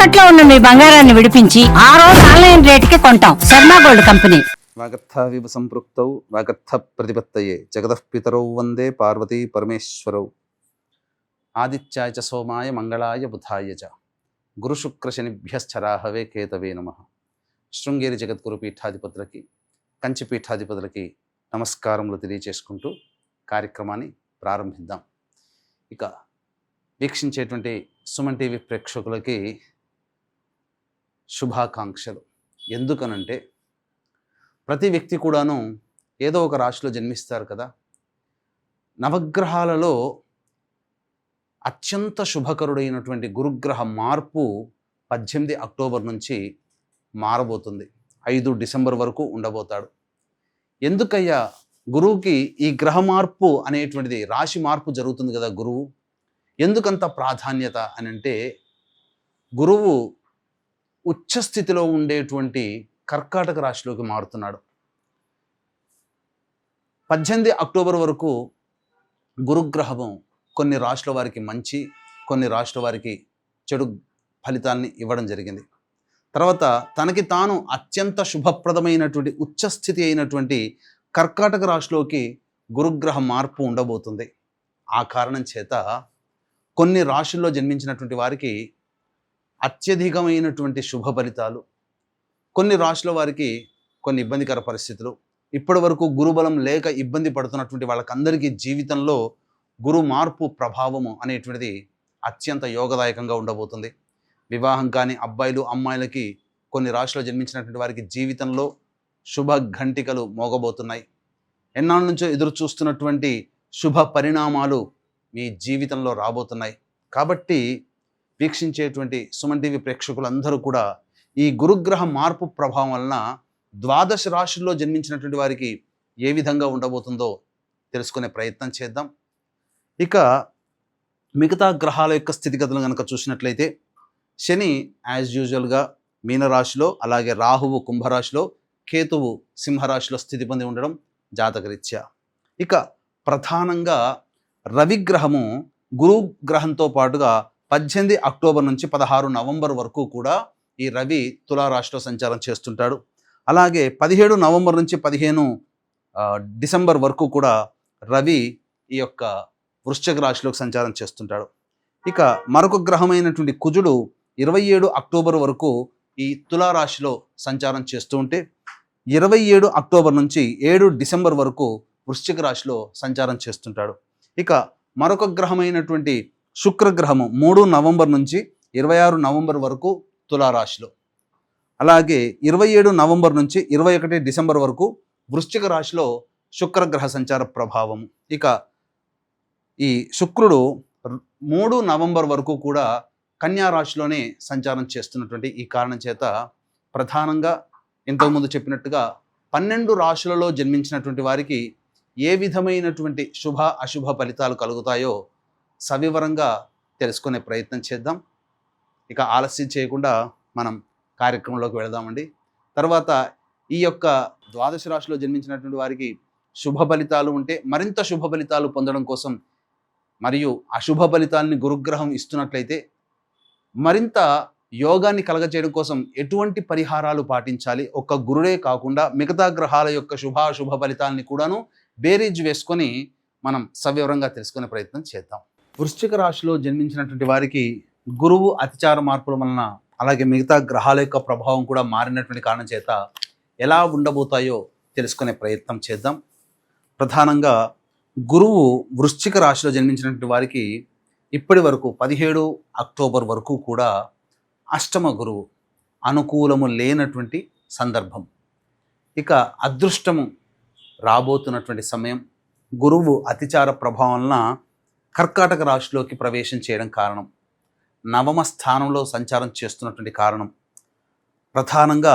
తాకట్లో ఉన్న మీ బంగారాన్ని విడిపించి ఆ రోజు ఆన్లైన్ రేటుకి కొంటాం. Sharma gold company. వాగర్థావివ సంపృక్తౌ వాగర్థ ప్రతిపత్తయే జగతః పితరౌ వందే పార్వతీ పరమేశ్వరౌ. ఆదిత్యాయ చ సోమాయ మంగళాయ బుధాయ చ గురుశుక్రశనిభ్యశ్చరాహవే కేతవే నమః. శృంగేరి జగద్గురు పీఠాధిపతులకి, కంచి పీఠాధిపతులకి నమస్కారములు తెలియచేసుకుంటూ కార్యక్రమాన్ని ప్రారంభిద్దాం. ఇక వీక్షించేటువంటి సుమన్ టీవీ ప్రేక్షకులకి శుభాకాంక్షలు. ఎందుకనంటే ప్రతి వ్యక్తి కూడాను ఏదో ఒక రాశిలో జన్మిస్తారు కదా. నవగ్రహాలలో అత్యంత శుభకరుడైనటువంటి గురుగ్రహ మార్పు 18 అక్టోబర్ నుంచి మారబోతుంది. 5 డిసెంబర్ వరకు ఉండబోతాడు. ఎందుకయ్యా గురువుకి ఈ గ్రహ మార్పు అనేటువంటిది, రాశి మార్పు జరుగుతుంది కదా గురువు, ఎందుకంత ప్రాధాన్యత అని అంటే, గురువు ఉచ్చస్థితిలో ఉండేటువంటి కర్కాటక రాశిలోకి మారుతున్నాడు. 18 అక్టోబర్ వరకు గురుగ్రహము కొన్ని రాశుల వారికి మంచి, కొన్ని రాశుల వారికి చెడు ఫలితాల్ని ఇవ్వడం జరిగింది. తర్వాత తనకి తాను అత్యంత శుభప్రదమైనటువంటి ఉచ్చస్థితి అయినటువంటి కర్కాటక రాశిలోకి గురుగ్రహ మార్పు ఉండబోతుంది. ఆ కారణం చేత కొన్ని రాశుల్లో జన్మించినటువంటి వారికి అత్యధికమైనటువంటి శుభ ఫలితాలు, కొన్ని రాశుల వారికి కొన్ని ఇబ్బందికర పరిస్థితులు, ఇప్పటి వరకు గురుబలం లేక ఇబ్బంది పడుతున్నటువంటి వాళ్ళకందరికీ జీవితంలో గురు మార్పు ప్రభావము అనేటువంటిది అత్యంత యోగదాయకంగా ఉండబోతుంది. వివాహం కాని అబ్బాయిలు అమ్మాయిలకి, కొన్ని రాశుల్లో జన్మించినటువంటి వారికి జీవితంలో శుభ ఘంటికలు మోగబోతున్నాయి. ఎన్నాళ్ళ నుంచో ఎదురు చూస్తున్నటువంటి శుభ పరిణామాలు మీ జీవితంలో రాబోతున్నాయి. కాబట్టి వీక్షించేటువంటి సుమన్ టీవీ ప్రేక్షకులందరూ కూడా ఈ గురుగ్రహ మార్పు ప్రభావం వలన 12 రాశుల్లో జన్మించినటువంటి వారికి ఏ విధంగా ఉండబోతుందో తెలుసుకునే ప్రయత్నం చేద్దాం. ఇక మిగతా గ్రహాల యొక్క స్థితిగతులు కనుక చూసినట్లయితే, శని యాజ్ యూజువల్గా మీనరాశిలో, అలాగే రాహువు కుంభరాశిలో, కేతువు సింహరాశిలో స్థితి పొంది ఉండడం జాతకరీత్యా. ఇక ప్రధానంగా రవిగ్రహము గురు గ్రహంతో పాటుగా 18 అక్టోబర్ నుంచి 16 నవంబర్ వరకు కూడా ఈ రవి తులారాశిలో సంచారం చేస్తుంటాడు. అలాగే 17 నవంబర్ నుంచి 15 డిసెంబర్ వరకు కూడా రవి ఈ యొక్క వృశ్చిక రాశిలోకి సంచారం చేస్తుంటాడు. ఇక మరొక గ్రహమైనటువంటి కుజుడు 27 అక్టోబర్ వరకు ఈ తులారాశిలో సంచారం చేస్తూ ఉంటే, 27 అక్టోబర్ నుంచి 7 డిసెంబర్ వరకు వృశ్చిక రాశిలో సంచారం చేస్తుంటాడు. ఇక మరొక గ్రహమైనటువంటి శుక్రగ్రహము 3 నవంబర్ నుంచి 26 నవంబర్ వరకు తులారాశిలో, అలాగే 27 నవంబర్ నుంచి 21 డిసెంబర్ వరకు వృశ్చిక రాశిలో శుక్రగ్రహ సంచార ప్రభావం. ఇక ఈ శుక్రుడు 3 నవంబర్ వరకు కూడా కన్యా రాశిలోనే సంచారం చేస్తున్నటువంటి ఈ కారణం చేత ప్రధానంగా ఇంతకుముందు చెప్పినట్టుగా 12 రాశులలో జన్మించినటువంటి వారికి ఏ విధమైనటువంటి శుభ అశుభ ఫలితాలు కలుగుతాయో సవివరంగా తెలుసుకునే ప్రయత్నం చేద్దాం. ఇక ఆలస్యం చేయకుండా మనం కార్యక్రమంలోకి వెళదామండి. తర్వాత ఈ యొక్క 12 రాశిలో జన్మించినటువంటి వారికి శుభ ఫలితాలు ఉంటే మరింత శుభ ఫలితాలు పొందడం కోసం, మరియు అశుభ ఫలితాలని గురుగ్రహం ఇస్తున్నట్లయితే మరింత యోగాన్ని కలగచేయడం కోసం ఎటువంటి పరిహారాలు పాటించాలి, ఒక్క గురుడే కాకుండా మిగతా గ్రహాల యొక్క శుభాశుభ ఫలితాలని కూడాను బేరీజ్ వేసుకొని మనం సవివరంగా తెలుసుకునే ప్రయత్నం చేద్దాం. వృశ్చిక రాశిలో జన్మించినటువంటి వారికి గురువు అతిచార మార్పుల వలన, అలాగే మిగతా గ్రహాల యొక్క ప్రభావం కూడా మారినటువంటి కారణం చేత ఎలా ఉండబోతాయో తెలుసుకునే ప్రయత్నం చేద్దాం. ప్రధానంగా గురువు వృశ్చిక రాశిలో జన్మించినటువంటి వారికి ఇప్పటి వరకు 17 అక్టోబర్ వరకు కూడా అష్టమ గురువు, అనుకూలము లేనటువంటి సందర్భం. ఇక అదృష్టము రాబోతున్నటువంటి సమయం. గురువు అతిచార ప్రభావం వలన కర్కాటక రాశిలోకి ప్రవేశం చేయడం కారణం, నవమ స్థానంలో సంచారం చేస్తున్నటువంటి కారణం, ప్రధానంగా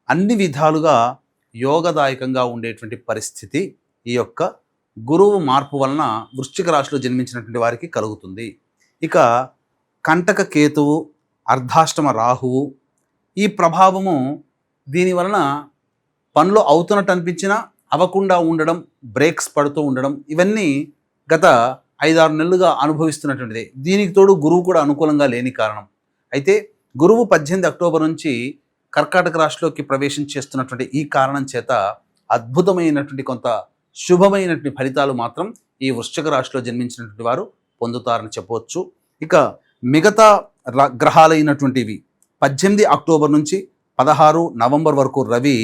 అన్ని విధాలుగా యోగదాయకంగా ఉండేటువంటి పరిస్థితి ఈ యొక్క గురువు మార్పు వలన వృశ్చిక రాశిలో జన్మించినటువంటి వారికి కలుగుతుంది. ఇక కంటక కేతువు, అర్ధాష్టమ రాహువు, ఈ ప్రభావము దీనివలన పనులు అవుతున్నట్టు అనిపించినా అవ్వకుండా ఉండడం, బ్రేక్స్ పడుతూ ఉండడం, ఇవన్నీ గత 5-6 నెలలుగా అనుభవిస్తున్నటువంటిది. దీనికి తోడు గురువు కూడా అనుకూలంగా లేని కారణం. అయితే గురువు 18 అక్టోబర్ నుంచి కర్కాటక రాశిలోకి ప్రవేశం చేస్తున్నటువంటి ఈ కారణం చేత అద్భుతమైనటువంటి కొంత శుభమైనటువంటి ఫలితాలు మాత్రం ఈ వృశ్చిక రాశిలో జన్మించినటువంటి వారు పొందుతారని చెప్పవచ్చు. ఇక మిగతా గ్రహాలైనటువంటివి 18 అక్టోబర్ నుంచి 16 నవంబర్ వరకు రవి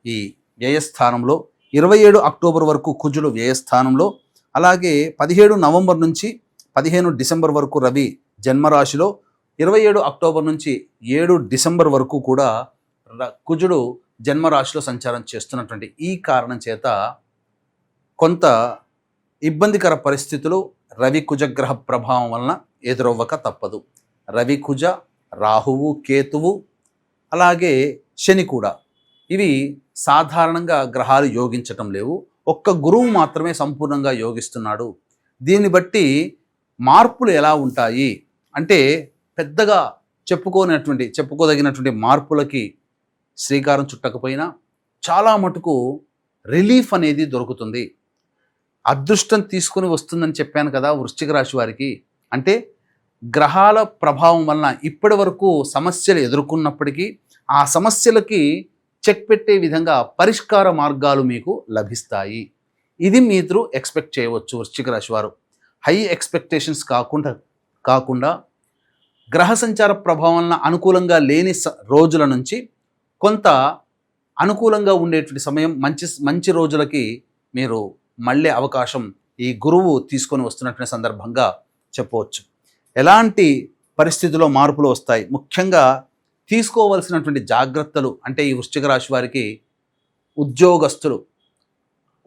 ఈ వ్యయస్థానంలో, 27 అక్టోబర్ వరకు కుజుడు వ్యయస్థానంలో, అలాగే 17 నవంబర్ నుంచి 15 డిసెంబర్ వరకు రవి జన్మరాశిలో, 27 అక్టోబర్ నుంచి 7 డిసెంబర్ వరకు కూడా కుజుడు జన్మరాశిలో సంచారం చేస్తున్నటువంటి ఈ కారణం చేత కొంత ఇబ్బందికర పరిస్థితులు రవి కుజగ్రహ ప్రభావం వలన ఎదురవ్వక తప్పదు. రవి కుజ, రాహువు, కేతువు, అలాగే శని కూడా ఇవి సాధారణంగా గ్రహాలు యోగించటం లేవు. ఒక్క గురువు మాత్రమే సంపూర్ణంగా యోగిస్తున్నాడు. దీన్ని బట్టి మార్పులు ఎలా ఉంటాయి అంటే పెద్దగా చెప్పుకోదగినటువంటి మార్పులకి శ్రీకారం చుట్టకపోయినా చాలా మటుకు రిలీఫ్ అనేది దొరుకుతుంది. అదృష్టం తీసుకుని వస్తుందని చెప్పాను కదా వృశ్చిక రాశి వారికి. అంటే గ్రహాల ప్రభావం వలన ఇప్పటి వరకు సమస్యలు ఎదుర్కొన్నప్పటికీ ఆ సమస్యలకి చెక్ పెట్టే విధంగా పరిష్కార మార్గాలు మీకు లభిస్తాయి. ఇది మీరు ఎక్స్పెక్ట్ చేయవచ్చు వృశ్చిక రాశి వారు. హై ఎక్స్పెక్టేషన్స్ కాకుండా గ్రహ సంచార ప్రభావం వలన అనుకూలంగా లేని రోజుల నుంచి కొంత అనుకూలంగా ఉండేటువంటి సమయం, మంచి రోజులకి మీరు మళ్ళీ అవకాశం ఈ గురువు తీసుకొని వస్తున్నటువంటి సందర్భంగా చెప్పవచ్చు. ఎలాంటి పరిస్థితుల్లో మార్పులు వస్తాయి, ముఖ్యంగా తీసుకోవలసినటువంటి జాగ్రత్తలు అంటే ఈ వృశ్చిక రాశి వారికి ఉద్యోగస్తులు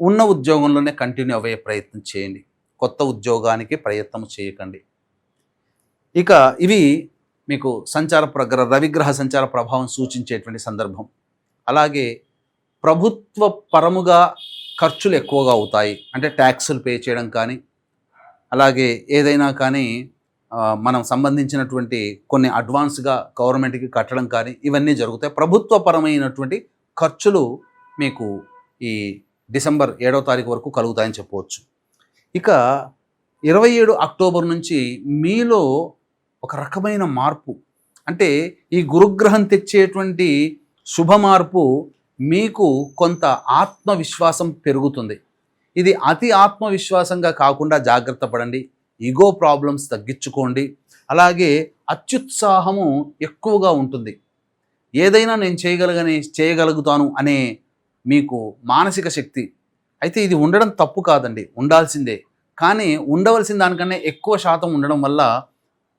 ఉన్న ఉద్యోగంలోనే కంటిన్యూ అయ్యే ప్రయత్నం చేయండి. కొత్త ఉద్యోగానికి ప్రయత్నం చేయకండి. ఇక ఇవి మీకు రవిగ్రహ సంచార ప్రభావం సూచించేటువంటి సందర్భం. అలాగే ప్రభుత్వ పరముగా ఖర్చులు ఎక్కువగా అవుతాయి. అంటే ట్యాక్సులు పే చేయడం కానీ, అలాగే ఏదైనా కానీ మనం సంబంధించినటువంటి కొన్ని అడ్వాన్స్గా గవర్నమెంట్కి కట్టడం కానీ ఇవన్నీ జరుగుతాయి. ప్రభుత్వపరమైనటువంటి ఖర్చులు మీకు ఈ డిసెంబర్ 7వ తారీఖు వరకు కలుగుతాయని చెప్పవచ్చు. ఇక 27 అక్టోబర్ నుంచి మీలో ఒక రకమైన మార్పు, అంటే ఈ గురుగ్రహం తెచ్చేటువంటి శుభ మార్పు మీకు కొంత ఆత్మవిశ్వాసం పెరుగుతుంది. ఇది అతి ఆత్మవిశ్వాసంగా కాకుండా జాగ్రత్త పడండి. ఈగో ప్రాబ్లమ్స్ తగ్గించుకోండి. అలాగే అత్యుత్సాహము ఎక్కువగా ఉంటుంది. ఏదైనా నేను చేయగలుగుతాను అనే మీకు మానసిక శక్తి అయితే ఇది ఉండడం తప్పు కాదండి, ఉండాల్సిందే. కానీ ఉండవలసిన దానికన్నా ఎక్కువ శాతం ఉండడం వల్ల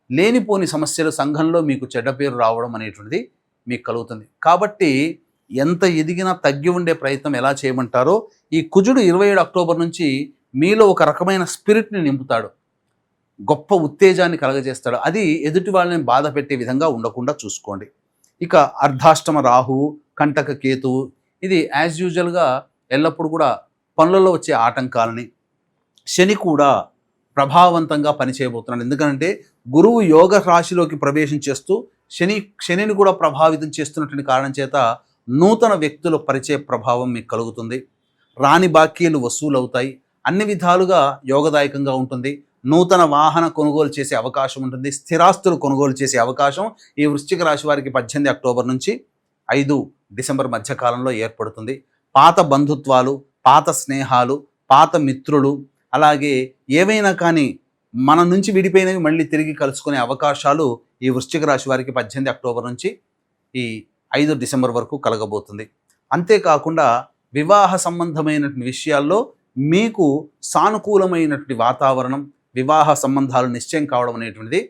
లేనిపోని సమస్యలు సంఘంలో మీకు చెడ్డ పేరు రావడం అనేటువంటిది మీకు కలుగుతుంది. కాబట్టి ఎంత ఎదిగినా తగ్గి ఉండే ప్రయత్నం ఎలా చేయమంటారో ఈ కుజుడు 27 అక్టోబర్ నుంచి మీలో ఒక రకమైన స్పిరిట్ని నింపుతాడు, గొప్ప ఉత్తేజాన్ని కలగజేస్తాడు. అది ఎదుటి వాళ్ళని బాధ పెట్టే విధంగా ఉండకుండా చూసుకోండి. ఇక అర్ధాష్టమ రాహువు, కంటక కేతువు ఇది యాజ్ యూజువల్గా ఎల్లప్పుడూ కూడా పనులలో వచ్చే ఆటంకాలని, శని కూడా ప్రభావవంతంగా పనిచేయబోతున్నాడు. ఎందుకంటే గురువు యోగ రాశిలోకి ప్రవేశం చేస్తూ శనిని కూడా ప్రభావితం చేస్తున్నటువంటి కారణం చేత నూతన వ్యక్తుల పరిచయ ప్రభావం మీకు కలుగుతుంది. రాని బాకీలు వసూలు అవుతాయి. అన్ని విధాలుగా యోగదాయకంగా ఉంటుంది. నూతన వాహన కొనుగోలు చేసే అవకాశం ఉంటుంది. స్థిరాస్తులు కొనుగోలు చేసే అవకాశం ఈ వృశ్చిక రాశి వారికి 18 అక్టోబర్ నుంచి 5 డిసెంబర్ మధ్యకాలంలో ఏర్పడుతుంది. పాత బంధుత్వాలు, పాత స్నేహాలు, పాత మిత్రులు, అలాగే ఏవైనా కానీ మన నుంచి విడిపోయినవి మళ్ళీ తిరిగి కలుసుకునే అవకాశాలు ఈ వృశ్చిక రాశి వారికి 18 అక్టోబర్ నుంచి ఈ 5 డిసెంబర్ వరకు కలగబోతుంది. అంతేకాకుండా వివాహ సంబంధమైనటువంటి విషయాల్లో మీకు సానుకూలమైనటువంటి వాతావరణం, వివాహ సంబంధాలు నిశ్చయం కావడం అనేటువంటిది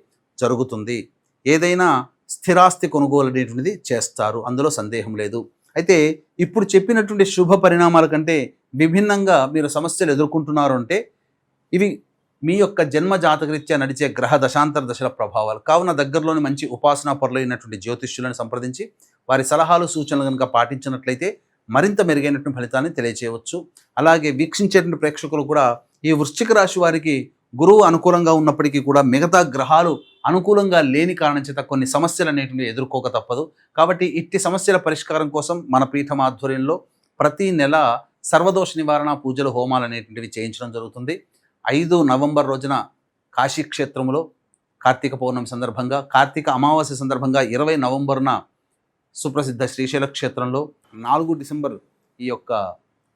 జరుగుతుంది. ఏదైనా స్థిరాస్తి కొనుగోలు అనేటువంటిది చేస్తారు, అందులో సందేహం లేదు. అయితే ఇప్పుడు చెప్పినటువంటి శుభ పరిణామాల కంటే విభిన్నంగా మీరు సమస్యలు ఎదుర్కొంటున్నారు అంటే ఇవి మీ యొక్క జన్మ జాతకరీత్యా నడిచే గ్రహ దశాంతర దశల ప్రభావాలు. కావున దగ్గరలోని మంచి ఉపాసనా పరులైనటువంటి జ్యోతిష్యులను సంప్రదించి వారి సలహాలు సూచనలు కనుక పాటించినట్లయితే మరింత మెరుగైనటువంటి ఫలితాన్ని తెలియచేయవచ్చు. అలాగే వీక్షించేటువంటి ప్రేక్షకులు కూడా ఈ వృశ్చిక రాశి వారికి గురువు అనుకూలంగా ఉన్నప్పటికీ కూడా మిగతా గ్రహాలు అనుకూలంగా లేని కారణం చేత కొన్ని సమస్యలు అనేటివి ఎదుర్కోక తప్పదు. కాబట్టి ఇట్టి సమస్యల పరిష్కారం కోసం మన పీఠం ఆధ్వర్యంలో ప్రతి నెల సర్వదోష నివారణ పూజలు, హోమాలు అనేటువంటివి చేయించడం జరుగుతుంది. 5 నవంబర్ రోజున కాశీక్షేత్రంలో కార్తీక పౌర్ణమి సందర్భంగా, కార్తీక అమావాస్య సందర్భంగా 20 నవంబర్న సుప్రసిద్ధ శ్రీశైల క్షేత్రంలో, 4 డిసెంబర్ ఈ యొక్క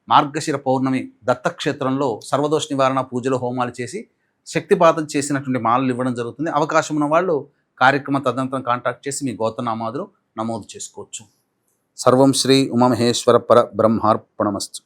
మార్గశిర పౌర్ణమి దత్తక్షేత్రంలో సర్వదోష నివారణ పూజలు, హోమాలు చేసి శక్తిపాతం చేసినటువంటి మాలలు ఇవ్వడం జరుగుతుంది. అవకాశం ఉన్న వాళ్ళు కార్యక్రమం తదనంతరం కాంటాక్ట్ చేసి మీ గోత్రనామాదులు నమోదు చేసుకోవచ్చు. సర్వం శ్రీ ఉమామహేశ్వర పర బ్రహ్మార్పణమస్తు.